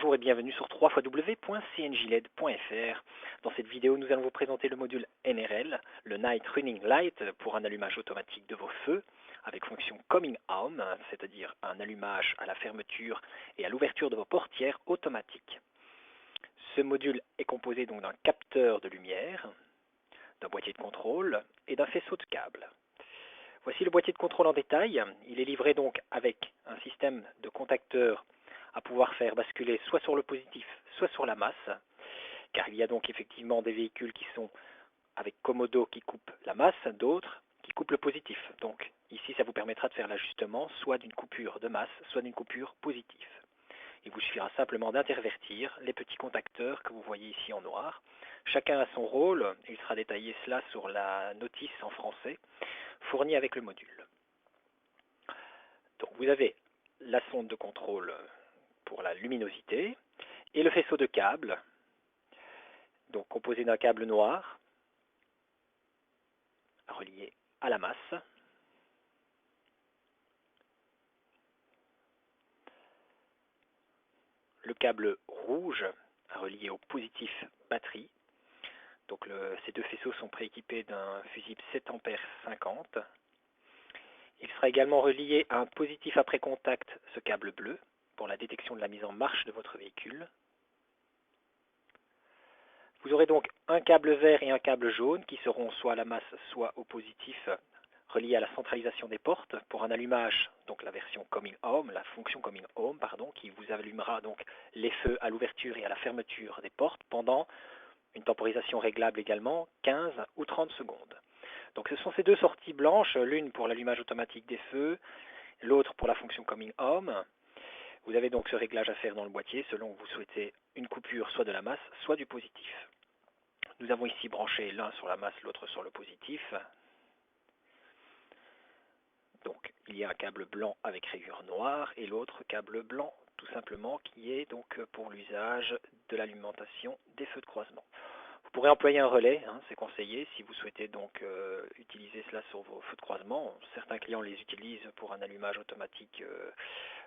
Bonjour et bienvenue sur www.cnjled.fr. Dans cette vidéo, nous allons vous présenter le module NRL, le Night Running Light, pour un allumage automatique de vos feux, avec fonction Coming Home, c'est-à-dire un allumage à la fermeture et à l'ouverture de vos portières automatiques. Ce module est composé donc d'un capteur de lumière, d'un boîtier de contrôle et d'un faisceau de câbles. Voici le boîtier de contrôle en détail. Il est livré donc avec un système de contacteurs à pouvoir faire basculer soit sur le positif, soit sur la masse, car il y a donc effectivement des véhicules qui sont avec commodo qui coupent la masse, d'autres qui coupent le positif. Donc ici, ça vous permettra de faire l'ajustement soit d'une coupure de masse, soit d'une coupure positive. Il vous suffira simplement d'intervertir les petits contacteurs que vous voyez ici en noir. Chacun a son rôle, il sera détaillé cela sur la notice en français, fournie avec le module. Donc vous avez la sonde de contrôle pour la luminosité et le faisceau de câbles, donc composé d'un câble noir relié à la masse, le câble rouge relié au positif batterie. Donc ces deux faisceaux sont prééquipés d'un fusible 7 ampères 50. Il sera également relié à un positif après contact, ce câble bleu, pour la détection de la mise en marche de votre véhicule. Vous aurez donc un câble vert et un câble jaune qui seront soit à la masse, soit au positif, reliés à la centralisation des portes pour un allumage, donc la version Coming Home, la fonction Coming Home, qui vous allumera donc les feux à l'ouverture et à la fermeture des portes pendant une temporisation réglable également, 15 ou 30 secondes. Donc ce sont ces deux sorties blanches, l'une pour l'allumage automatique des feux, l'autre pour la fonction Coming Home. Vous avez donc ce réglage à faire dans le boîtier selon que vous souhaitez une coupure soit de la masse, soit du positif. Nous avons ici branché l'un sur la masse, l'autre sur le positif. Donc il y a un câble blanc avec rayure noire et l'autre câble blanc tout simplement qui est donc pour l'usage de l'alimentation des feux de croisement. Vous pourrez employer un relais, c'est conseillé si vous souhaitez donc utiliser cela sur vos feux de croisement. Certains clients les utilisent pour un allumage automatique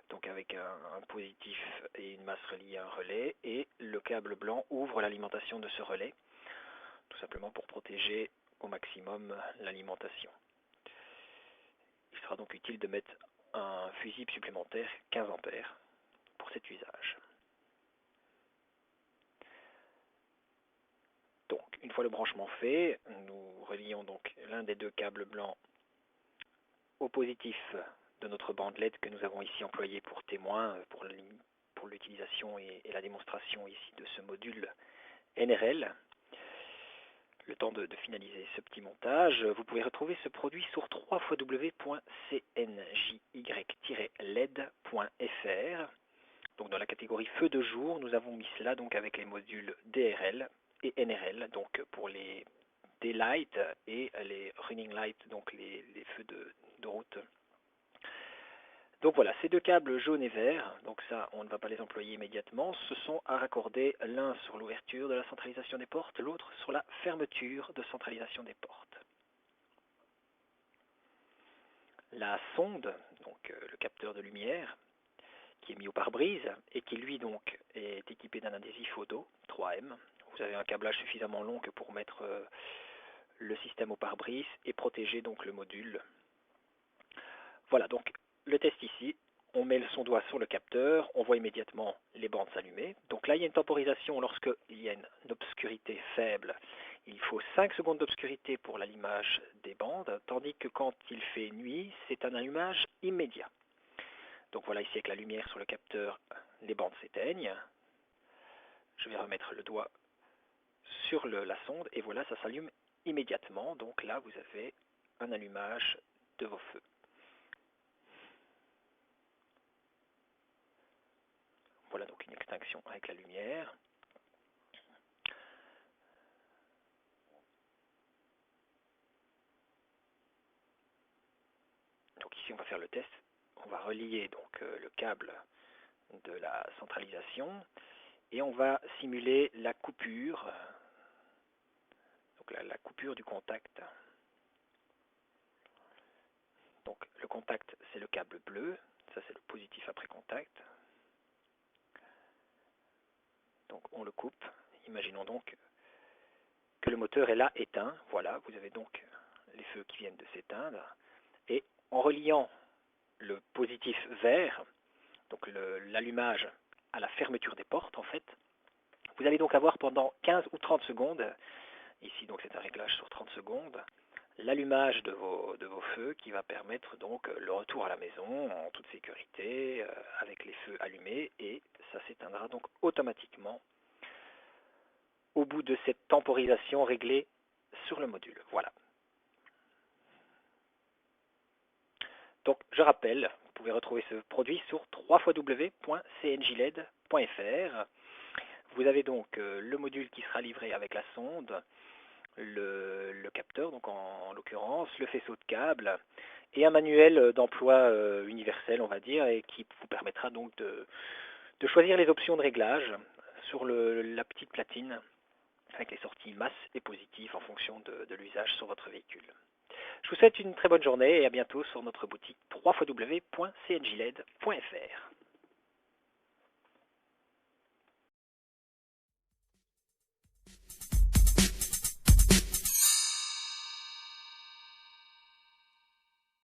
donc avec un positif et une masse reliée à un relais, et le câble blanc ouvre l'alimentation de ce relais, tout simplement pour protéger au maximum l'alimentation. Il sera donc utile de mettre un fusible supplémentaire 15 ampères pour cet usage. Donc, une fois le branchement fait, nous relions donc l'un des deux câbles blancs au positif de notre bande LED que nous avons ici employé pour témoin, pour l'utilisation et la démonstration ici de ce module NRL. Le temps de finaliser ce petit montage, vous pouvez retrouver ce produit sur www.cnj-led.fr. Donc dans la catégorie feu de jour, nous avons mis cela donc avec les modules DRL et NRL, donc pour les daylight et les running light, donc les feux de route. Donc voilà, ces deux câbles jaune et vert, donc ça on ne va pas les employer immédiatement, ce sont à raccorder l'un sur l'ouverture de la centralisation des portes, l'autre sur la fermeture de centralisation des portes. La sonde, donc le capteur de lumière, qui est mis au pare-brise et qui lui donc est équipé d'un adhésif auto 3M. Vous avez un câblage suffisamment long que pour mettre le système au pare-brise et protéger donc le module. Voilà, donc le test ici, on met son doigt sur le capteur, on voit immédiatement les bandes s'allumer. Donc là, il y a une temporisation lorsqu'il y a une obscurité faible. Il faut 5 secondes d'obscurité pour l'allumage des bandes, tandis que quand il fait nuit, c'est un allumage immédiat. Donc voilà, ici avec la lumière sur le capteur, les bandes s'éteignent. Je vais remettre le doigt sur la sonde et voilà, ça s'allume immédiatement. Donc là, vous avez un allumage de vos feux. Voilà donc une extinction avec la lumière. Donc ici on va faire le test. On va relier donc le câble de la centralisation et on va simuler la coupure, donc la coupure du contact. Donc le contact c'est le câble bleu, ça c'est le positif après contact. Donc on le coupe. Imaginons donc que le moteur est là éteint. Voilà, vous avez donc les feux qui viennent de s'éteindre. Et en reliant le positif vert, donc l'allumage à la fermeture des portes en fait, vous allez donc avoir pendant 15 ou 30 secondes, ici donc c'est un réglage sur 30 secondes, l'allumage de vos feux qui va permettre donc le retour à la maison en toute sécurité avec les feux allumés, et ça s'éteindra donc automatiquement au bout de cette temporisation réglée sur le module. Voilà. Donc je rappelle, vous pouvez retrouver ce produit sur www.cnjled.fr. Vous avez donc le module qui sera livré avec la sonde, le capteur, donc en l'occurrence, le faisceau de câble, et un manuel d'emploi universel, on va dire, et qui vous permettra donc de choisir les options de réglage sur la petite platine avec les sorties masse et positif en fonction de l'usage sur votre véhicule. Je vous souhaite une très bonne journée et à bientôt sur notre boutique www.cnjled.fr.